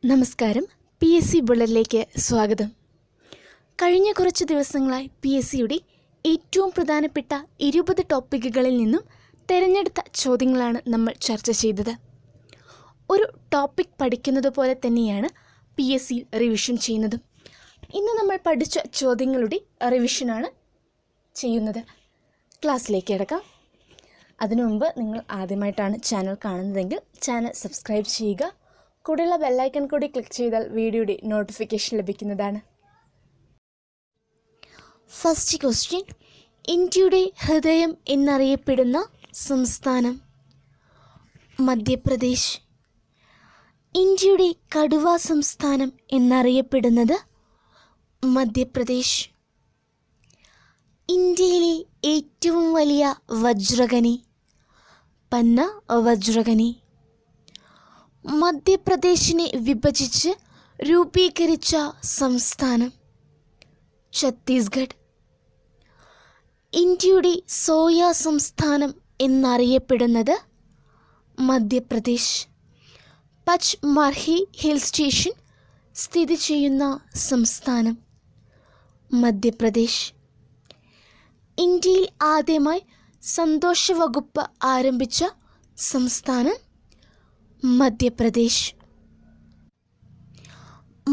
നമസ്കാരം. PSC ബുള്ളറ്റിലേക്ക് സ്വാഗതം. കഴിഞ്ഞ കുറച്ച് ദിവസങ്ങളായി PSCയുടെ ഏറ്റവും പ്രധാനപ്പെട്ട 20 ടോപ്പിക്കുകളിൽ നിന്നും തിരഞ്ഞെടുത്ത ചോദ്യങ്ങളാണ് നമ്മൾ ചർച്ച ചെയ്തത്. ഒരു ടോപ്പിക് പഠിക്കുന്നത് പോലെ തന്നെയാണ് PSC റിവിഷൻ ചെയ്യുന്നതും. ഇന്ന് നമ്മൾ പഠിച്ച ചോദ്യങ്ങളുടെ റിവിഷനാണ് ചെയ്യുന്നത്. ക്ലാസ്സിലേക്ക് കിടക്കാം. അതിനു മുമ്പ് നിങ്ങൾ ആദ്യമായിട്ടാണ് ചാനൽ കാണുന്നതെങ്കിൽ ചാനൽ സബ്സ്ക്രൈബ് ചെയ്യുക. കൂടെയുള്ള ബെല്ലൈക്കൺ കൂടി ക്ലിക്ക് ചെയ്താൽ വീഡിയോയുടെ നോട്ടിഫിക്കേഷൻ ലഭിക്കുന്നതാണ്. ഫസ്റ്റ് ക്വസ്റ്റ്യൻ, ഇന്ത്യയുടെ ഹൃദയം എന്നറിയപ്പെടുന്ന സംസ്ഥാനം? മധ്യപ്രദേശ്. ഇന്ത്യയുടെ കടുവ സംസ്ഥാനം എന്നറിയപ്പെടുന്നത്? മധ്യപ്രദേശ്. ഇന്ത്യയിലെ ഏറ്റവും വലിയ വജ്രഖനി? പന്ന വജ്രഖനി. മധ്യപ്രദേശിനെ വിഭജിച്ച് രൂപീകരിച്ച സംസ്ഥാനം? ഛത്തീസ്ഗഡ്. ഇന്ത്യയുടെ സോയ സംസ്ഥാനം എന്നറിയപ്പെടുന്നത്? മധ്യപ്രദേശ്. പച്മർഹി ഹിൽ സ്റ്റേഷൻ സ്ഥിതി ചെയ്യുന്ന സംസ്ഥാനം? മധ്യപ്രദേശ്. ഇന്ത്യയിൽ ആദ്യമായി സന്തോഷ വകുപ്പ് ആരംഭിച്ച സംസ്ഥാനം? മധ്യപ്രദേശ്.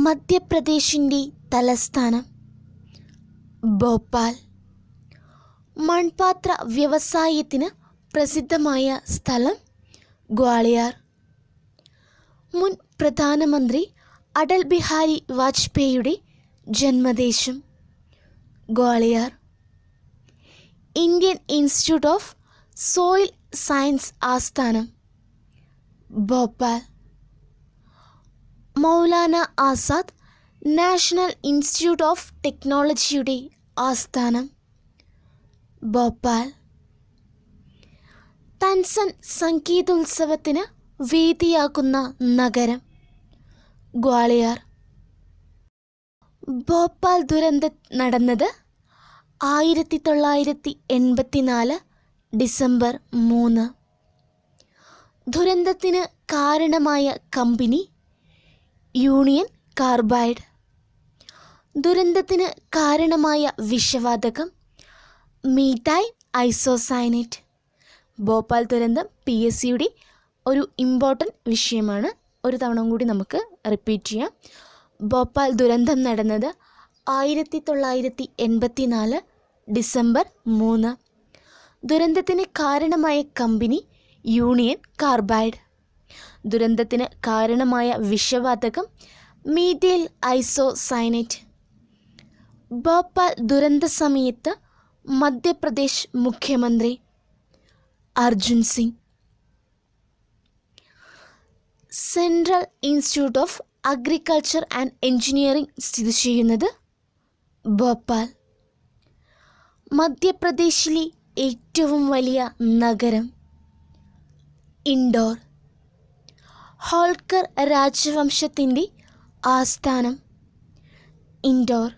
മധ്യപ്രദേശിൻ്റെ തലസ്ഥാനം? ഭോപ്പാൽ. മൺപാത്ര വ്യവസായത്തിന് പ്രസിദ്ധമായ സ്ഥലം? ഗ്വാളിയർ. മുൻ പ്രധാനമന്ത്രി അടൽ ബിഹാരി വാജ്പേയിയുടെ ജന്മദേശം? Gwalior. Indian Institute of Soil Science ആസ്ഥാനം? Bhopal. Maulana Azad National Institute of ടെക്നോളജിയുടെ ആസ്ഥാനം? ഭോപ്പാൽ. തൻസൻ സംഗീതോത്സവത്തിന് വേദിയാക്കുന്ന നഗരം? ഗ്വാളിയർ. ഭോപ്പാൽ ദുരന്തം നടന്നത് 1984 ഡിസംബർ 3. ദുരന്തത്തിന് കാരണമായ കമ്പനി? Union carbide. ദുരന്തത്തിന് കാരണമായ വിഷവാതകം? Methyl isocyanate. ഭോപ്പാൽ ദുരന്തം PSCയുടെ ഒരു ഇമ്പോർട്ടൻറ്റ് വിഷയമാണ്. ഒരു തവണ കൂടി നമുക്ക് റിപ്പീറ്റ് ചെയ്യാം. ഭോപ്പാൽ ദുരന്തം നടന്നത് 1984 ഡിസംബർ 3. ദുരന്തത്തിന് കാരണമായ കമ്പനി? Union carbide. ദുരന്തത്തിന് കാരണമായ വിഷവാതകം? Methyl isocyanate. ഭോപ്പാൽ ദുരന്ത സമയത്ത് മധ്യപ്രദേശ് മുഖ്യമന്ത്രി? Arjun Singh. Central institute of agriculture and engineering സ്ഥിതി ചെയ്യുന്നത്? ഭോപ്പാൽ. മധ്യപ്രദേശിലെ ഏറ്റവും വലിയ നഗരം? ഇൻഡോർ. ഹോൾക്കർ രാജവംശത്തിൻ്റെ ആസ്ഥാനം? ഇൻഡോർ.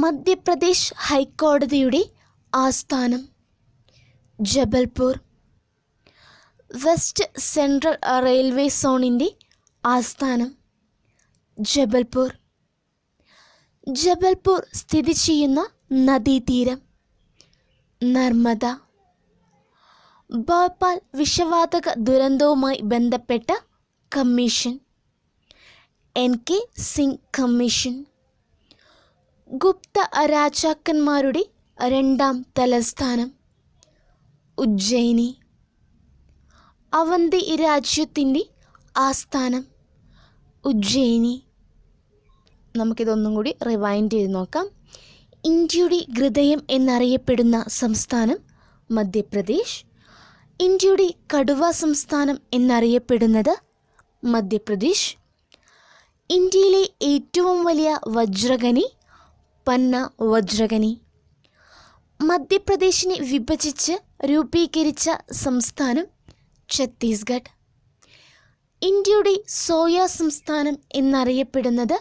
മധ്യപ്രദേശ് ഹൈക്കോടതിയുടെ ആസ്ഥാനം? ജബൽപൂർ. വെസ്റ്റ് സെൻട്രൽ റെയിൽവേ സോണിൻ്റെ ആസ്ഥാനം? ജബൽപൂർ. ജബൽപൂർ സ്ഥിതി ചെയ്യുന്ന നദീതീരം? നർമ്മദ. ഭോപ്പാൽ വിഷവാതക ദുരന്തവുമായി ബന്ധപ്പെട്ട commission? NK Singh commission. Gupta രാജാക്കന്മാരുടെ രണ്ടാം തലസ്ഥാനം? ഉജ്ജയിനി. അവന്തി രാജ്യത്തിൻ്റെ ആസ്ഥാനം? ഉജ്ജയിനി. നമുക്കിതൊന്നും കൂടി റിവൈൻഡ് ചെയ്ത് നോക്കാം. ഇന്ത്യയുടെ ഹൃദയം എന്നറിയപ്പെടുന്ന സംസ്ഥാനം? മധ്യപ്രദേശ്. ഇന്ത്യയുടെ കടുവ സംസ്ഥാനം എന്നറിയപ്പെടുന്നത്? മധ്യപ്രദേശ്. ഇന്ത്യയിലെ ഏറ്റവും വലിയ വജ്രഖനി? പന്ന വജ്രഖനി. മധ്യപ്രദേശിനെ വിഭജിച്ച് രൂപീകരിച്ച സംസ്ഥാനം? ഛത്തീസ്ഗഡ്. ഇന്ത്യയുടെ സോയ സംസ്ഥാനം എന്നറിയപ്പെടുന്നത്?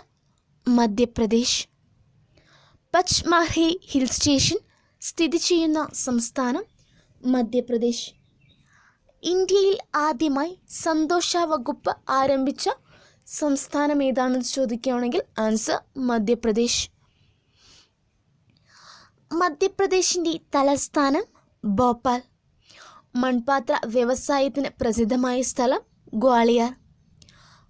മധ്യപ്രദേശ്. പച്മർഹി ഹിൽ സ്റ്റേഷൻ സ്ഥിതി ചെയ്യുന്ന സംസ്ഥാനം? മധ്യപ്രദേശ്. ഇന്ത്യയിൽ ആദ്യമായി സന്തോഷ വകുപ്പ് ആരംഭിച്ച സംസ്ഥാനം ഏതാണെന്ന് ചോദിക്കുകയാണെങ്കിൽ ആൻസർ മധ്യപ്രദേശ്. മധ്യപ്രദേശിൻ്റെ തലസ്ഥാനം ഭോപ്പാൽ. മൺപാത്ര വ്യവസായത്തിന് പ്രസിദ്ധമായ സ്ഥലം ഗ്വാളിയർ.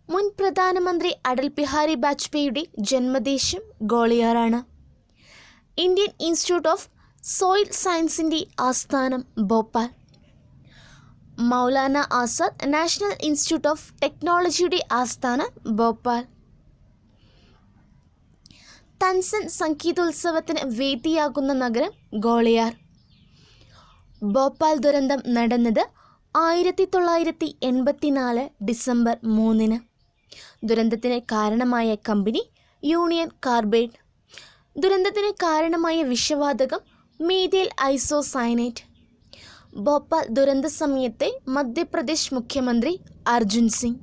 മുൻ പ്രധാനമന്ത്രി അടൽ ബിഹാരി വാജ്പേയിയുടെ ജന്മദേശം ഗ്വാളിയറാണ്. ഇന്ത്യൻ ഇൻസ്റ്റിറ്റ്യൂട്ട് ഓഫ് സോയിൽ സയൻസിൻ്റെ ആസ്ഥാനം Bhopal. Maulana Azad National Institute of ടെക്നോളജിയുടെ ആസ്ഥാനം ഭോപ്പാൽ. തൻസൻ സംഗീതോത്സവത്തിന് വേദിയാകുന്ന നഗരം ഗ്വാളിയർ. ഭോപ്പാൽ ദുരന്തം നടന്നത് 1984 ഡിസംബർ 3. ദുരന്തത്തിന് കാരണമായ കമ്പനി യൂണിയൻ കാർബൈഡ്. ദുരന്തത്തിന് കാരണമായ വിഷവാതകം മീഥൈൽ ഐസോസയനേറ്റ്. ഭോപ്പാൽ ദുരന്ത സമയത്തെ മധ്യപ്രദേശ് മുഖ്യമന്ത്രി Arjun Singh.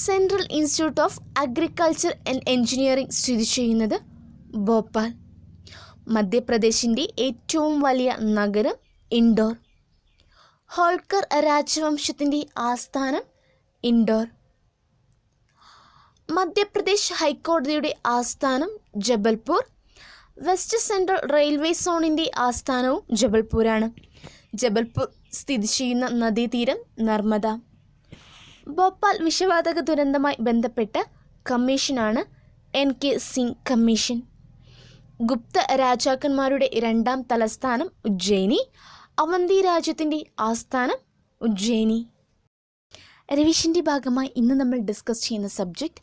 Central institute of agriculture and engineering സ്ഥിതി ചെയ്യുന്നത് ഭോപ്പാൽ. മധ്യപ്രദേശിൻ്റെ ഏറ്റവും വലിയ നഗരം ഇൻഡോർ. ഹോൾക്കർ രാജവംശത്തിൻ്റെ ആസ്ഥാനം ഇൻഡോർ. മധ്യപ്രദേശ് ഹൈക്കോടതിയുടെ ആസ്ഥാനം ജബൽപൂർ. വെസ്റ്റ് സെൻട്രൽ റെയിൽവേ സോണിൻ്റെ ആസ്ഥാനവും ജബൽപൂരാണ്. ജബൽപൂർ സ്ഥിതി ചെയ്യുന്ന നദീതീരം നർമ്മദ. ഭോപ്പാൽ വിഷവാതക ദുരന്തവുമായി ബന്ധപ്പെട്ട കമ്മീഷനാണ് NK സിംഗ് കമ്മീഷൻ. ഗുപ്ത രാജാക്കന്മാരുടെ രണ്ടാം തലസ്ഥാനം ഉജ്ജയിനി. അവന്തി രാജ്യത്തിൻ്റെ ആസ്ഥാനം ഉജ്ജയിനി. റിവിഷൻ്റെ ഭാഗമായി ഇന്ന് നമ്മൾ ഡിസ്കസ് ചെയ്യുന്ന സബ്ജക്റ്റ്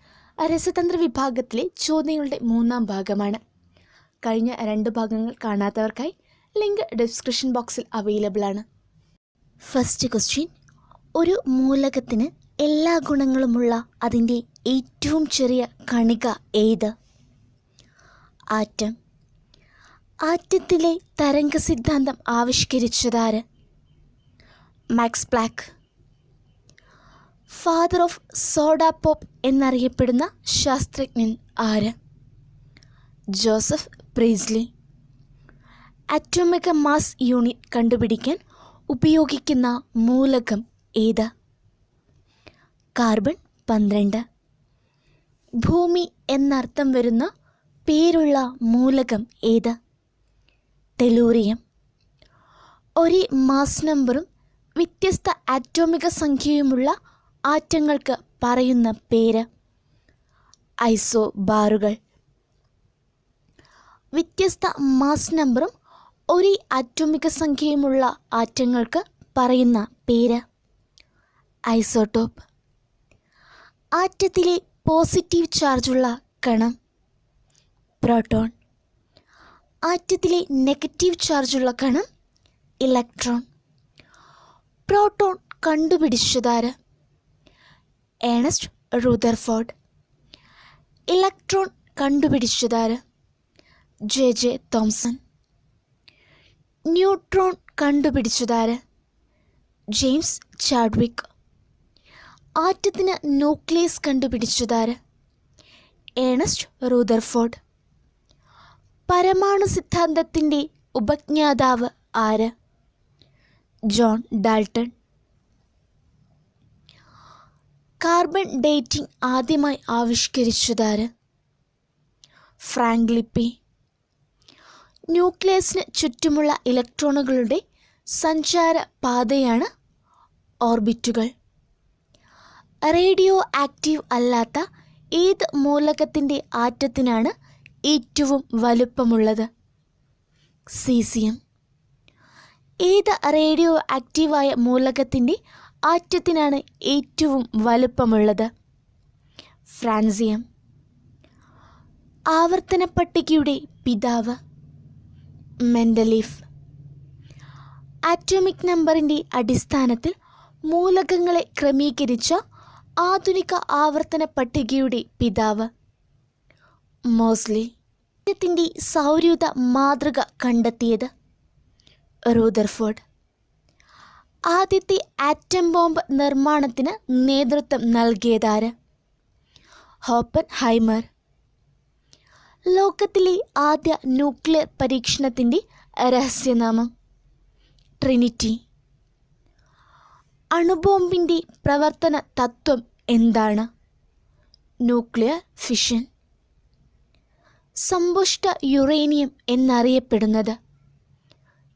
രസതന്ത്ര വിഭാഗത്തിലെ ചോദ്യങ്ങളുടെ 3ാം ഭാഗമാണ്. കഴിഞ്ഞ 2 ഭാഗങ്ങൾ കാണാത്തവർക്കായി ലിങ്ക് ഡിസ്ക്രിപ്ഷൻ ബോക്സിൽ അവൈലബിൾ ആണ്. ഫസ്റ്റ് ക്വസ്റ്റ്യൻ: ഒരു മൂലകത്തിന് എല്ലാ ഗുണങ്ങളുമുള്ള അതിൻ്റെ ഏറ്റവും ചെറിയ കണിക ഏത്? ആറ്റം. ആറ്റത്തിലെ തരംഗ സിദ്ധാന്തം ആവിഷ്കരിച്ചതാര്? Max Planck. Father of soda pop എന്നറിയപ്പെടുന്ന ശാസ്ത്രജ്ഞൻ ആര്? Joseph Priestley. Atomic mass unit കണ്ടുപിടിക്കാൻ ഉപയോഗിക്കുന്ന മൂലകം ഏത്? കാർബൺ 12. ഭൂമി എന്നർത്ഥം വരുന്ന പേരുള്ള മൂലകം ഏത്? ടെലൂറിയം. ഒരു മാസ് നമ്പറും വ്യത്യസ്ത ആറ്റോമിക സംഖ്യയുമുള്ള ആറ്റങ്ങൾക്ക് പറയുന്ന പേര്? ഐസോബാറുകൾ. വ്യത്യസ്ത മാസ് നമ്പറും ഒരു ആറ്റോമിക സംഖ്യയുമുള്ള ആറ്റങ്ങൾക്ക് പറയുന്ന പേര്? ഐസോട്ടോപ്പ്. ആറ്റത്തിലെ പോസിറ്റീവ് ചാർജുള്ള കണം? പ്രോട്ടോൺ. ആറ്റത്തിലെ നെഗറ്റീവ് ചാർജുള്ള കണം? ഇലക്ട്രോൺ. പ്രോട്ടോൺ കണ്ടുപിടിച്ചതാര്? Ernest Rutherford. ഇലക്ട്രോൺ കണ്ടുപിടിച്ചതാര്? JJ Thomson. ന്യൂട്രോൺ കണ്ടുപിടിച്ചതാര്? James Chadwick. ആറ്റത്തിന് ന്യൂക്ലിയസ് കണ്ടുപിടിച്ചതാര്? Ernest Rutherford. പരമാണു സിദ്ധാന്തത്തിൻ്റെ ഉപജ്ഞാതാവ് ആര്? John Dalton. കാർബൺ ഡേറ്റിംഗ് ആദ്യമായി ആവിഷ്കരിച്ചതാര്? ഫ്രാങ്ക് ലിപ്പി. ന്യൂക്ലിയസിന് ചുറ്റുമുള്ള ഇലക്ട്രോണുകളുടെ സഞ്ചാര പാതയാണ് ഓർബിറ്റുകൾ. റേഡിയോ ആക്റ്റീവ് അല്ലാത്ത ഏത് മൂലകത്തിൻ്റെ ആറ്റത്തിനാണ് ഏറ്റവും വലുപ്പമുള്ളത്? സീസിയം. ഏത് റേഡിയോ ആക്റ്റീവായ മൂലകത്തിൻ്റെ ആറ്റത്തിനാണ് ഏറ്റവും വലുപ്പമുള്ളത്? ഫ്രാൻസിയം. ആവർത്തന പട്ടികയുടെ പിതാവ്? മെൻഡലീഫ്. ആറ്റോമിക് നമ്പറിൻ്റെ അടിസ്ഥാനത്തിൽ മൂലകങ്ങളെ ക്രമീകരിച്ച ആധുനിക ആവർത്തന പട്ടികയുടെ പിതാവ്? മോസ്ലി. ആറ്റത്തിൻ്റെ സൗരയൂഥ മാതൃക കണ്ടെത്തിയത്? റൂദർഫോർഡ്. ആദ്യത്തെ ആറ്റം ബോംബ് നിർമ്മാണത്തിന് നേതൃത്വം നൽകിയതാര്? ഓപ്പൻഹൈമർ. ലോകത്തിലെ ആദ്യ ന്യൂക്ലിയർ പരീക്ഷണത്തിൻ്റെ രഹസ്യനാമം? ട്രിനിറ്റി. അണുബോംബിൻ്റെ പ്രവർത്തന തത്വം എന്താണ്? Nuclear fission. സമ്പുഷ്ട യുറേനിയം എന്നറിയപ്പെടുന്നത്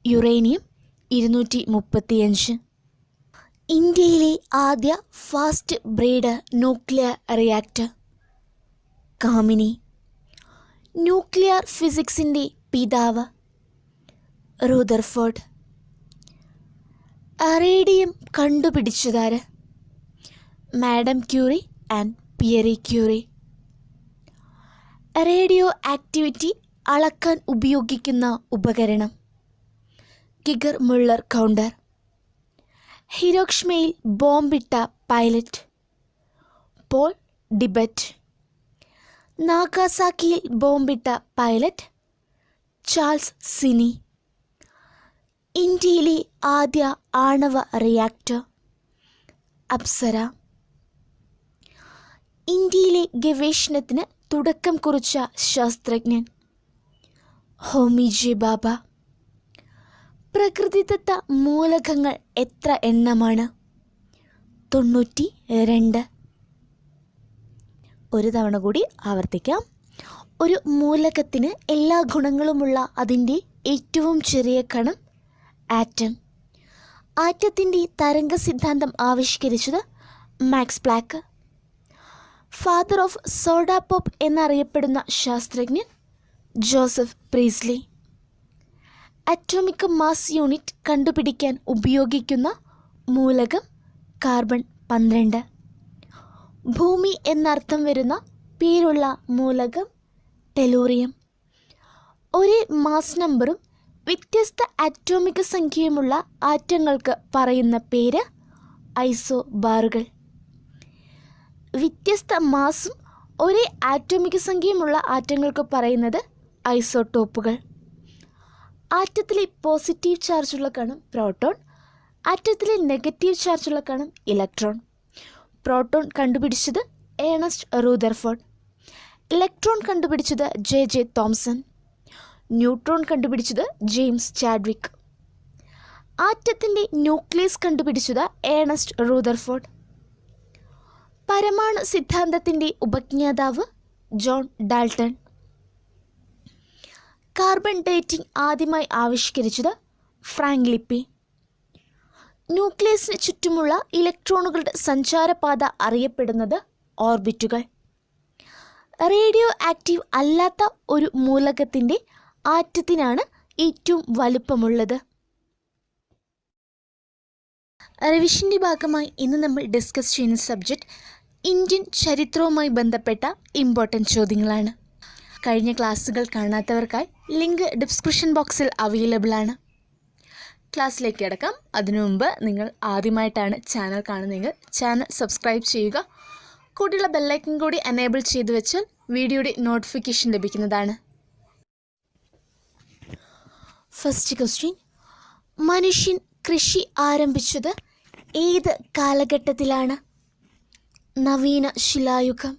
യുറേനിയം 235. ഇന്ത്യയിലെ ആദ്യ fast breeder nuclear reactor Kamini. Nuclear ഫിസിക്സിൻ്റെ പിതാവ് റൂദർഫോർഡ്. റേഡിയം കണ്ടുപിടിച്ചതാര്? Madam Curie and Pierre Curie. Radioactivity അളക്കാൻ ഉപയോഗിക്കുന്ന ഉപകരണം ഗിഗർ മുള്ളർ കൗണ്ടർ. ഹിരോഷിമയിൽ ബോംബിട്ട പൈലറ്റ് പോൾ ഡിബറ്റ്. നാഗാസാക്കിയിൽ ബോംബിട്ട പൈലറ്റ് ചാൾസ് സിനി. ഇന്ത്യയിലെ ആദ്യ ആണവ റിയാക്ടർ അപ്സര. ഇന്ത്യയിലെ ഗവേഷണത്തിന് തുടക്കം കുറിച്ച ശാസ്ത്രജ്ഞൻ ഹോമി ജെ ബാബ. പ്രകൃതിദത്ത മൂലകങ്ങൾ എത്ര എണ്ണമാണ്? 92. ഒരു തവണ കൂടി ആവർത്തിക്കാം. ഒരു മൂലകത്തിന് എല്ലാ ഗുണങ്ങളുമുള്ള അതിൻ്റെ ഏറ്റവും ചെറിയ കണം ആറ്റം. ആറ്റത്തിൻ്റെ തരംഗ സിദ്ധാന്തം ആവിഷ്കരിച്ചത് Max Planck. Father of soda pop എന്നറിയപ്പെടുന്ന ശാസ്ത്രജ്ഞൻ Joseph Priestley. Atomic mass unit കണ്ടുപിടിക്കാൻ ഉപയോഗിക്കുന്ന മൂലകം കാർബൺ 12. ഭൂമി എന്നർത്ഥം വരുന്ന പേരുള്ള മൂലകം ടെലൂറിയം. ഒരേ മാസ് നമ്പറും വ്യത്യസ്ത അറ്റോമിക് സംഖ്യയുമുള്ള ആറ്റങ്ങൾക്ക് പറയുന്ന പേര് ഐസോബാറുകൾ. വ്യത്യസ്ത മാസും ഒരേ ആറ്റോമിക് സംഖ്യയുമുള്ള ആറ്റങ്ങൾക്ക് പറയുന്നത് ഐസോട്ടോപ്പുകൾ. ആറ്റത്തിലെ പോസിറ്റീവ് ചാർജുള്ള കണം പ്രോട്ടോൺ, ആറ്റത്തിലെ നെഗറ്റീവ് ചാർജുള്ള കണം ഇലക്ട്രോൺ. പ്രോട്ടോൺ കണ്ടുപിടിച്ചത് ഏണസ്റ്റ് റൂദർഫോർഡ്. ഇലക്ട്രോൺ കണ്ടുപിടിച്ചത് ജെ തോംസൺ. ന്യൂട്രോൺ കണ്ടുപിടിച്ചത് ജെയിംസ് ചാഡ്വിക്. ആറ്റത്തിൻ്റെ ന്യൂക്ലിയസ് കണ്ടുപിടിച്ചത് ഏണസ്റ്റ് റൂദർഫോർഡ്. പരമാണു സിദ്ധാന്തത്തിൻ്റെ ഉപജ്ഞാതാവ് ജോൺ ഡാൾട്ടൺ. കാർബൺ ഡേറ്റിംഗ് ആദ്യമായി ആവിഷ്കരിച്ചത് ഫ്രാങ്ക് ലിപ്പി. ന്യൂക്ലിയസിന് ചുറ്റുമുള്ള ഇലക്ട്രോണുകളുടെ സഞ്ചാരപാത അറിയപ്പെടുന്നത് ഓർബിറ്റുകൾ. റേഡിയോ ആക്റ്റീവ് അല്ലാത്ത ഒരു മൂലകത്തിൻ്റെ ആറ്റത്തിനാണ് ഏറ്റവും വലുപ്പമുള്ളത്. റിവിഷൻ്റെ ഭാഗമായി ഇന്ന് നമ്മൾ ഡിസ്കസ് ചെയ്യുന്ന സബ്ജക്റ്റ് ഇന്ത്യൻ ചരിത്രവുമായി ബന്ധപ്പെട്ട ഇമ്പോർട്ടൻറ്റ് ചോദ്യങ്ങളാണ്. കഴിഞ്ഞ ക്ലാസ്സുകൾ കാണാത്തവർക്കായി ലിങ്ക് ഡിസ്ക്രിപ്ഷൻ ബോക്സിൽ അവൈലബിൾ ആണ്. ക്ലാസ്സിലേക്ക് കിടക്കാം. അതിനു മുമ്പ് നിങ്ങൾ ആദ്യമായിട്ടാണ് ചാനൽ കാണുന്നതെങ്കിൽ ചാനൽ സബ്സ്ക്രൈബ് ചെയ്യുക. കൂടെയുള്ള ബെല്ലൈക്കൺ കൂടി എനേബിൾ ചെയ്തു വെച്ചാൽ വീഡിയോയുടെ നോട്ടിഫിക്കേഷൻ ലഭിക്കുന്നതാണ്. ഫസ്റ്റ് ക്വസ്റ്റ്യൻ, മനുഷ്യൻ കൃഷി ആരംഭിച്ചത് ഏത് കാലഘട്ടത്തിലാണ്? നവീന ശിലായുഗം.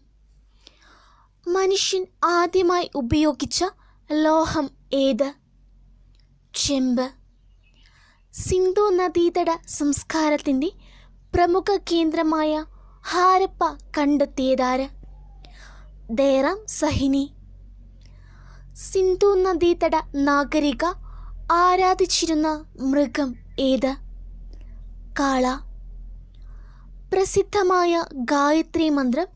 മനുഷ്യൻ ആദ്യമായി ഉപയോഗിച്ച ലോഹം ഏത്? ചെമ്പ്. സിന്ധു നദീതട സംസ്കാരത്തിൻ്റെ പ്രമുഖ കേന്ദ്രമായ ഹാരപ്പ കണ്ടെത്തിയതാര്? ദേറാം സഹിനി. സിന്ധു നദീതട നാഗരിക ആരാധിച്ചിരുന്ന മൃഗം ഏത്? കാള. പ്രസിദ്ധമായ ഗായത്രി മന്ത്രം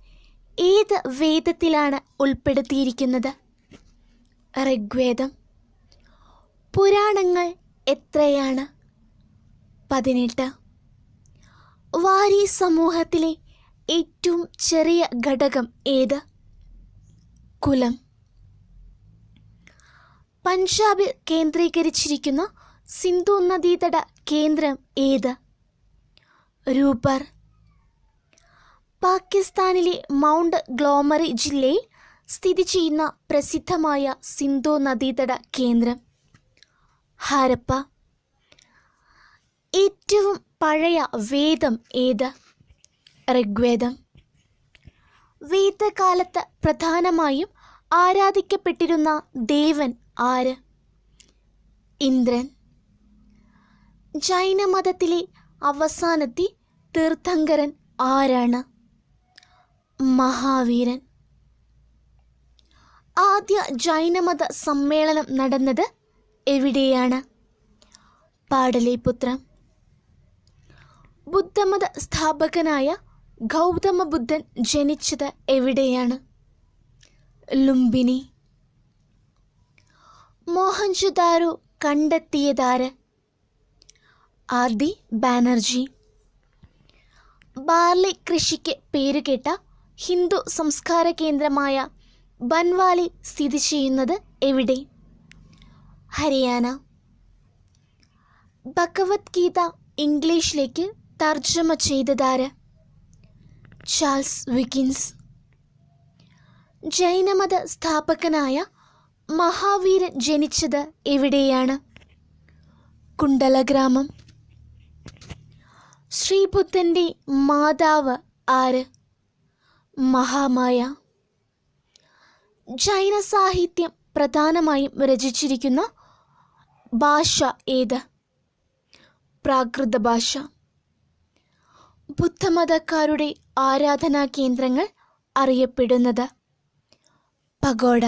ഏത് വേദത്തിലാണ് ഉൾപ്പെടുത്തിയിരിക്കുന്നത്? ഋഗ്വേദം. പുരാണങ്ങൾ എത്രയാണ്? 18. വാരി സമൂഹത്തിലെ ഏറ്റവും ചെറിയ ഘടകം ഏത്? കുലം. പഞ്ചാബിൽ കേന്ദ്രീകരിച്ചിരിക്കുന്ന സിന്ധു നദീതട കേന്ദ്രം ഏത്? രൂപർ. പാകിസ്ഥാനിലെ മൗണ്ട് ഗ്ലോമറി ജില്ലയിൽ സ്ഥിതി ചെയ്യുന്ന പ്രസിദ്ധമായ സിന്ധു നദീതട കേന്ദ്രം ഹാരപ്പ. ഏറ്റവും പഴയ വേദം ഏത്? ഋഗ്വേദം. വേദകാലത്ത് പ്രധാനമായും ആരാധിക്കപ്പെട്ടിരുന്ന ദേവൻ ആര്? ഇന്ദ്രൻ. ജൈനമതത്തിലെ അവസാനത്തെ തീർത്ഥങ്കരൻ ആരാണ്? മഹാവീരൻ. ആദ്യ ജൈനമത സമ്മേളനം നടന്നത് എവിടെയാണ്? പാടലീപുത്രം. ബുദ്ധമത സ്ഥാപകനായ ഗൗതമ ബുദ്ധൻ ജനിച്ചത് എവിടെയാണ്? ലുംബിനി. മോഹൻജൊദാരോ കണ്ടെത്തിയതാര്? ആർ.ഡി. ബാനർജി. ബാർലി കൃഷിക്ക് പേരുകേട്ട ഹിന്ദു സംസ്കാര കേന്ദ്രമായ ബൻവാലി സ്ഥിതി ചെയ്യുന്നത് എവിടെ? ഹരിയാന. ഭഗവത്ഗീത ഇംഗ്ലീഷിലേക്ക് തർജ്ജമ ചെയ്തതാര്? ചാൾസ് വിക്കിൻസ്. ജൈനമത സ്ഥാപകനായ മഹാവീരൻ ജനിച്ചത് എവിടെയാണ്? കുണ്ടലഗ്രാമം. ശ്രീബുദ്ധൻ്റെ മാതാവ് ആര്? മഹാമായ. ജൈന സാഹിത്യം പ്രധാനമായും രചിച്ചിരിക്കുന്ന ഭാഷ ഏത്? പ്രാകൃത ഭാഷ. ബുദ്ധമതക്കാരുടെ ആരാധനാ കേന്ദ്രങ്ങൾ അറിയപ്പെടുന്നത്? പഗോഡ.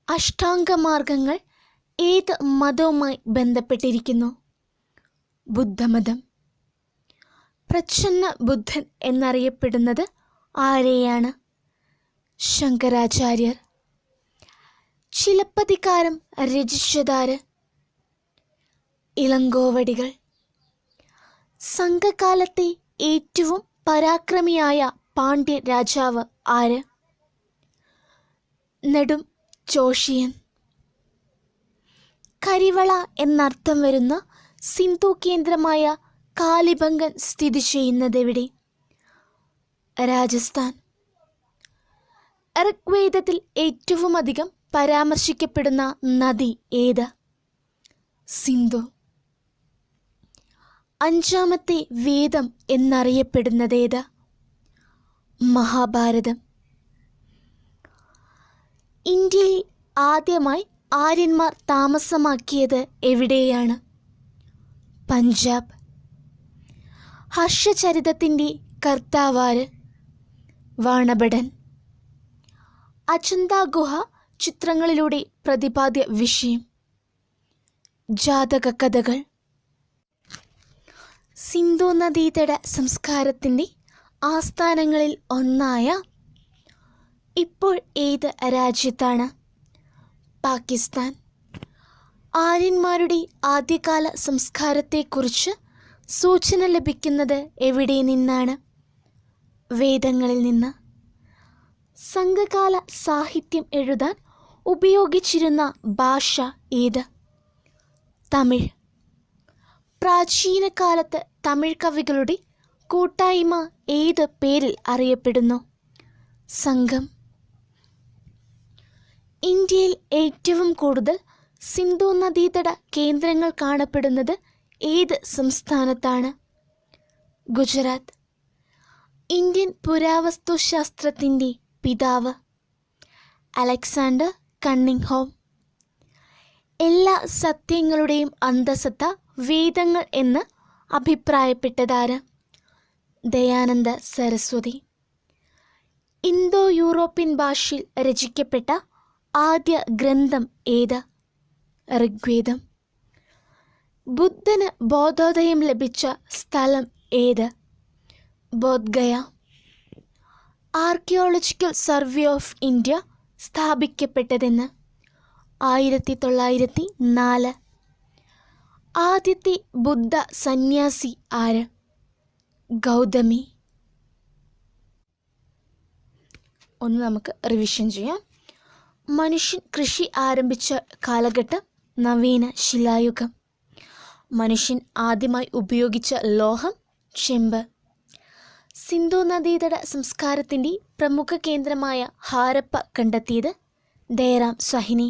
അഷ്ടാംഗമാർഗങ്ങൾ ഏത് മതവുമായി ബന്ധപ്പെട്ടിരിക്കുന്നു? ബുദ്ധമതം. പ്രച്ഛന്ന ബുദ്ധൻ എന്നറിയപ്പെടുന്നത് ആരെയാണ്? ശങ്കരാചാര്യർ. ചിലപ്പതികാരം രചിച്ചതാര്? ഇളങ്കോവടികൾ. സംഘകാലത്തെ ഏറ്റവും പരാക്രമിയായ പാണ്ഡ്യ രാജാവ് ആര്? നെടും ചോഷിയൻ. കരിവള എന്നർത്ഥം വരുന്ന സിന്ധു കേന്ദ്രമായ കാലിബംഗൻ സ്ഥിതി ചെയ്യുന്നതെവിടെ? രാജസ്ഥാൻ. ഋഗ്വേദത്തിൽ ഏറ്റവും അധികം പരാമർശിക്കപ്പെടുന്ന നദി ഏത്? സിന്ധു. അഞ്ചാമത്തെ വേദം എന്നറിയപ്പെടുന്നതേത്? മഹാഭാരതം. ഇന്ത്യയിൽ ആദ്യമായി ആര്യന്മാർ താമസമാക്കിയത് എവിടെയാണ്? പഞ്ചാബ്. ഹർഷചരിതത്തിൻ്റെ കർത്താവാര്? വാണഭടൻ. അജന്ത ഗുഹ ചിത്രങ്ങളിലൂടെ പ്രതിപാദ്യ വിഷയം? ജാതക കഥകൾ. സിന്ധു നദീതട സംസ്കാരത്തിൻ്റെ ആസ്ഥാനങ്ങളിൽ ഒന്നായ ഇപ്പോൾ ഏത് രാജ്യത്താണ്? പാകിസ്ഥാൻ. ആര്യന്മാരുടെ ആദ്യകാല സംസ്കാരത്തെക്കുറിച്ച് സൂചന ലഭിക്കുന്നത് എവിടെ നിന്നാണ്? വേദങ്ങളിൽ നിന്ന്. സംഘകാല സാഹിത്യം എഴുതാൻ ഉപയോഗിച്ചിരുന്ന ഭാഷ ഏത്? തമിഴ്. പ്രാചീന കാലത്ത് തമിഴ് കവികളുടെ കൂട്ടായ്മ ഏത് പേരിൽ അറിയപ്പെടുന്നു? സംഘം. ഇന്ത്യയിൽ ഏറ്റവും കൂടുതൽ സിന്ധു നദീതട കേന്ദ്രങ്ങൾ കാണപ്പെടുന്നത് ഏത് സംസ്ഥാനത്താണ്? ഗുജറാത്ത്. ഇന്ത്യൻ പുരാവസ്തുശാസ്ത്രത്തിൻ്റെ പിതാവ്? Alexander Cunningham. എല്ലാ സത്യങ്ങളുടെയും അന്തസത്ത വേദങ്ങൾ എന്ന് അഭിപ്രായപ്പെട്ടതാര്? ദയാനന്ദ സരസ്വതി. ഇന്തോ യൂറോപ്യൻ ഭാഷയിൽ രചിക്കപ്പെട്ട ആദ്യ ഗ്രന്ഥം ഏത്? ഋഗ്വേദം. ബുദ്ധന് ബോധോദയം ലഭിച്ച സ്ഥലം ഏത്? Bodh Gaya. Archaeological Survey of India സ്ഥാപിക്കപ്പെട്ടതെന്ന്? 1904. ആദ്യത്തെ ബുദ്ധ സന്യാസി ആര്? ഗൗതമി. ഒന്ന് നമുക്ക് റിവിഷൻ ചെയ്യാം. മനുഷ്യൻ കൃഷി ആരംഭിച്ച കാലഘട്ടം നവീന ശിലായുഗം. മനുഷ്യൻ ആദ്യമായി ഉപയോഗിച്ച ലോഹം ചെമ്പ്. സിന്ധു നദീതട സംസ്കാരത്തിൻ്റെ പ്രമുഖ കേന്ദ്രമായ ഹാരപ്പ കണ്ടെത്തിയത് ദേറാം സഹിനി.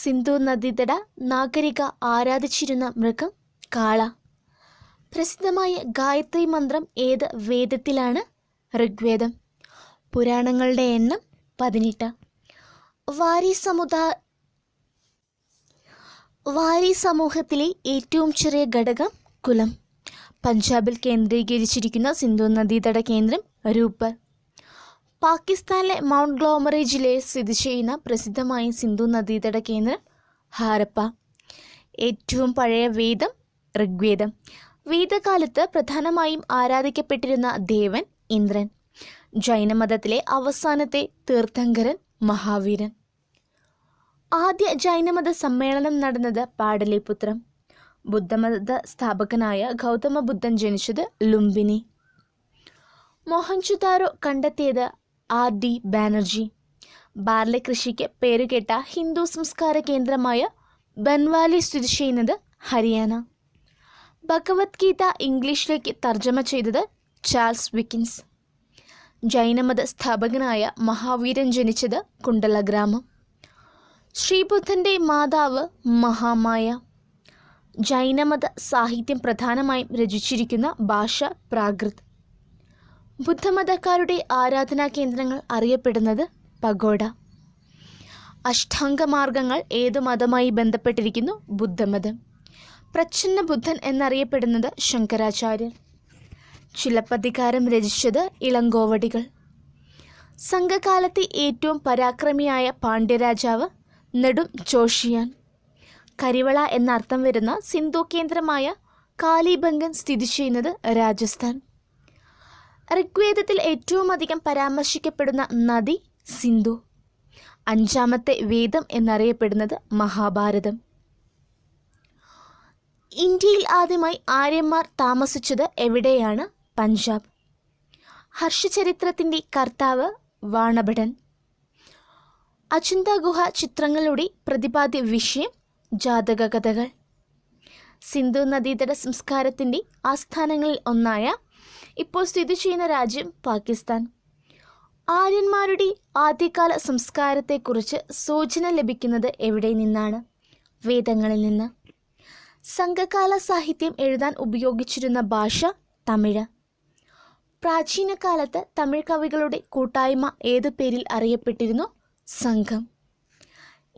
സിന്ധു നദീതട നാഗരിക ആരാധിച്ചിരുന്ന മൃഗം കാള. പ്രസിദ്ധമായ ഗായത്രി മന്ത്രം ഏത് വേദത്തിലാണ്? ഋഗ്വേദം. പുരാണങ്ങളുടെ എണ്ണം 18. വാരി സമൂഹത്തിലെ ഏറ്റവും ചെറിയ ഘടകം കുലം. പഞ്ചാബിൽ കേന്ദ്രീകരിച്ചിരിക്കുന്ന സിന്ധു നദീതട കേന്ദ്രം രൂപർ. പാകിസ്ഥാനിലെ മൗണ്ട് ഗ്ലോമറി ജില്ലയിൽ സ്ഥിതി ചെയ്യുന്ന പ്രസിദ്ധമായ സിന്ധു നദീതട കേന്ദ്രം ഹാരപ്പ. ഏറ്റവും പഴയ വേദം ഋഗ്വേദം. വേദകാലത്ത് പ്രധാനമായും ആരാധിക്കപ്പെട്ടിരുന്ന ദേവൻ ഇന്ദ്രൻ. ജൈനമതത്തിലെ അവസാനത്തെ തീർത്ഥങ്കരൻ മഹാവീരൻ. ആദ്യ ജൈനമത സമ്മേളനം നടന്നത് പാടലിപുത്രം. ബുദ്ധമത സ്ഥാപകനായ ഗൗതമ ബുദ്ധൻ ജനിച്ചത് ലുംബിനി. മോഹൻജുദാരോ കണ്ടെത്തിയത് R.D. ബാനർജി. ബാർലി കൃഷിക്ക് പേരുകേട്ട ഹിന്ദു സംസ്കാര കേന്ദ്രമായ ബൻവാലി സ്ഥിതി ചെയ്യുന്നത് ഹരിയാന. ഭഗവത്ഗീത ഇംഗ്ലീഷിലേക്ക് തർജ്ജമ ചെയ്തത് ചാൾസ് വിക്കിൻസ്. ജൈനമത സ്ഥാപകനായ മഹാവീരൻ ജനിച്ചത് കുണ്ടല ഗ്രാമം. ശ്രീബുദ്ധൻ്റെ മാതാവ് മഹാമായ. ജൈനമത സാഹിത്യം പ്രധാനമായും രചിച്ചിരിക്കുന്ന ഭാഷ പ്രാകൃത്. ബുദ്ധമതക്കാരുടെ ആരാധനാ കേന്ദ്രങ്ങൾ അറിയപ്പെടുന്നത് പഗോഡ. അഷ്ടാംഗമാർഗങ്ങൾ ഏതു മതമായി ബന്ധപ്പെട്ടിരിക്കുന്നു? ബുദ്ധമതം. പ്രച്ഛന്ന ബുദ്ധൻ എന്നറിയപ്പെടുന്നത് ശങ്കരാചാര്യർ. ചിലപ്പതികാരം രചിച്ചത് ഇളങ്കോവടികൾ. സംഘകാലത്തെ ഏറ്റവും പരാക്രമിയായ പാണ്ഡ്യരാജാവ് നെടും ചോഷിയാൻ. കരിവള എന്നർത്ഥം വരുന്ന സിന്ധു കേന്ദ്രമായ കാലിബംഗൻ സ്ഥിതി ചെയ്യുന്നത് രാജസ്ഥാൻ. ഋഗ്വേദത്തിൽ ഏറ്റവും അധികം പരാമർശിക്കപ്പെടുന്ന നദി സിന്ധു. അഞ്ചാമത്തെ വേദം എന്നറിയപ്പെടുന്നത് മഹാഭാരതം. ഇന്ത്യയിൽ ആദ്യമായി ആര്യന്മാർ താമസിച്ചത് എവിടെയാണ്? പഞ്ചാബ്. ഹർഷചരിത്രത്തിൻ്റെ കർത്താവ് വാണഭടൻ. അജന്ത ഗുഹ ചിത്രങ്ങളുടെ പ്രതിപാദ്യ വിഷയം ജാതക കഥകൾ. സിന്ധു നദീതട സംസ്കാരത്തിൻ്റെ ആസ്ഥാനങ്ങളിൽ ഒന്നായ ഇപ്പോൾ സ്ഥിതി ചെയ്യുന്ന രാജ്യം പാകിസ്ഥാൻ. ആര്യന്മാരുടെ ആദ്യകാല സംസ്കാരത്തെക്കുറിച്ച് സൂചന ലഭിക്കുന്നത് എവിടെ നിന്നാണ്? വേദങ്ങളിൽ നിന്ന്. സംഘകാല സാഹിത്യം എഴുതാൻ ഉപയോഗിച്ചിരുന്ന ഭാഷ തമിഴ്. പ്രാചീന കാലത്ത് തമിഴ് കവികളുടെ കൂട്ടായ്മ ഏതു പേരിൽ അറിയപ്പെട്ടിരുന്നു? സംഘം.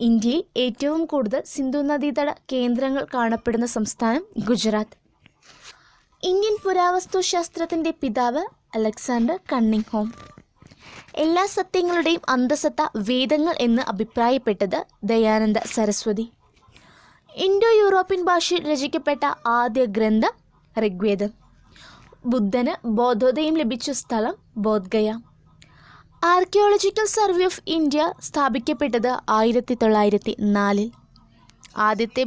ഇന്ത്യയിൽ ഏറ്റവും കൂടുതൽ സിന്ധു നദീതട കേന്ദ്രങ്ങൾ കാണപ്പെടുന്ന സംസ്ഥാനം ഗുജറാത്ത്. ഇന്ത്യൻ പുരാവസ്തുശാസ്ത്രത്തിൻ്റെ പിതാവ് അലക്സാണ്ടർ കണ്ണിംഗ്ഹോം. എല്ലാ സത്യങ്ങളുടെയും അന്തസത്ത വേദങ്ങൾ എന്ന് അഭിപ്രായപ്പെട്ടത് ദയാനന്ദ സരസ്വതി. ഇൻഡോ യൂറോപ്യൻ ഭാഷയിൽ രചിക്കപ്പെട്ട ആദ്യ ഗ്രന്ഥം ഋഗ്വേദം. ബുദ്ധന് ബോധോദയം ലഭിച്ച സ്ഥലം Bodh Gaya. Archaeological Survey of India സ്ഥാപിക്കപ്പെട്ടത് 1904. ആദ്യത്തെ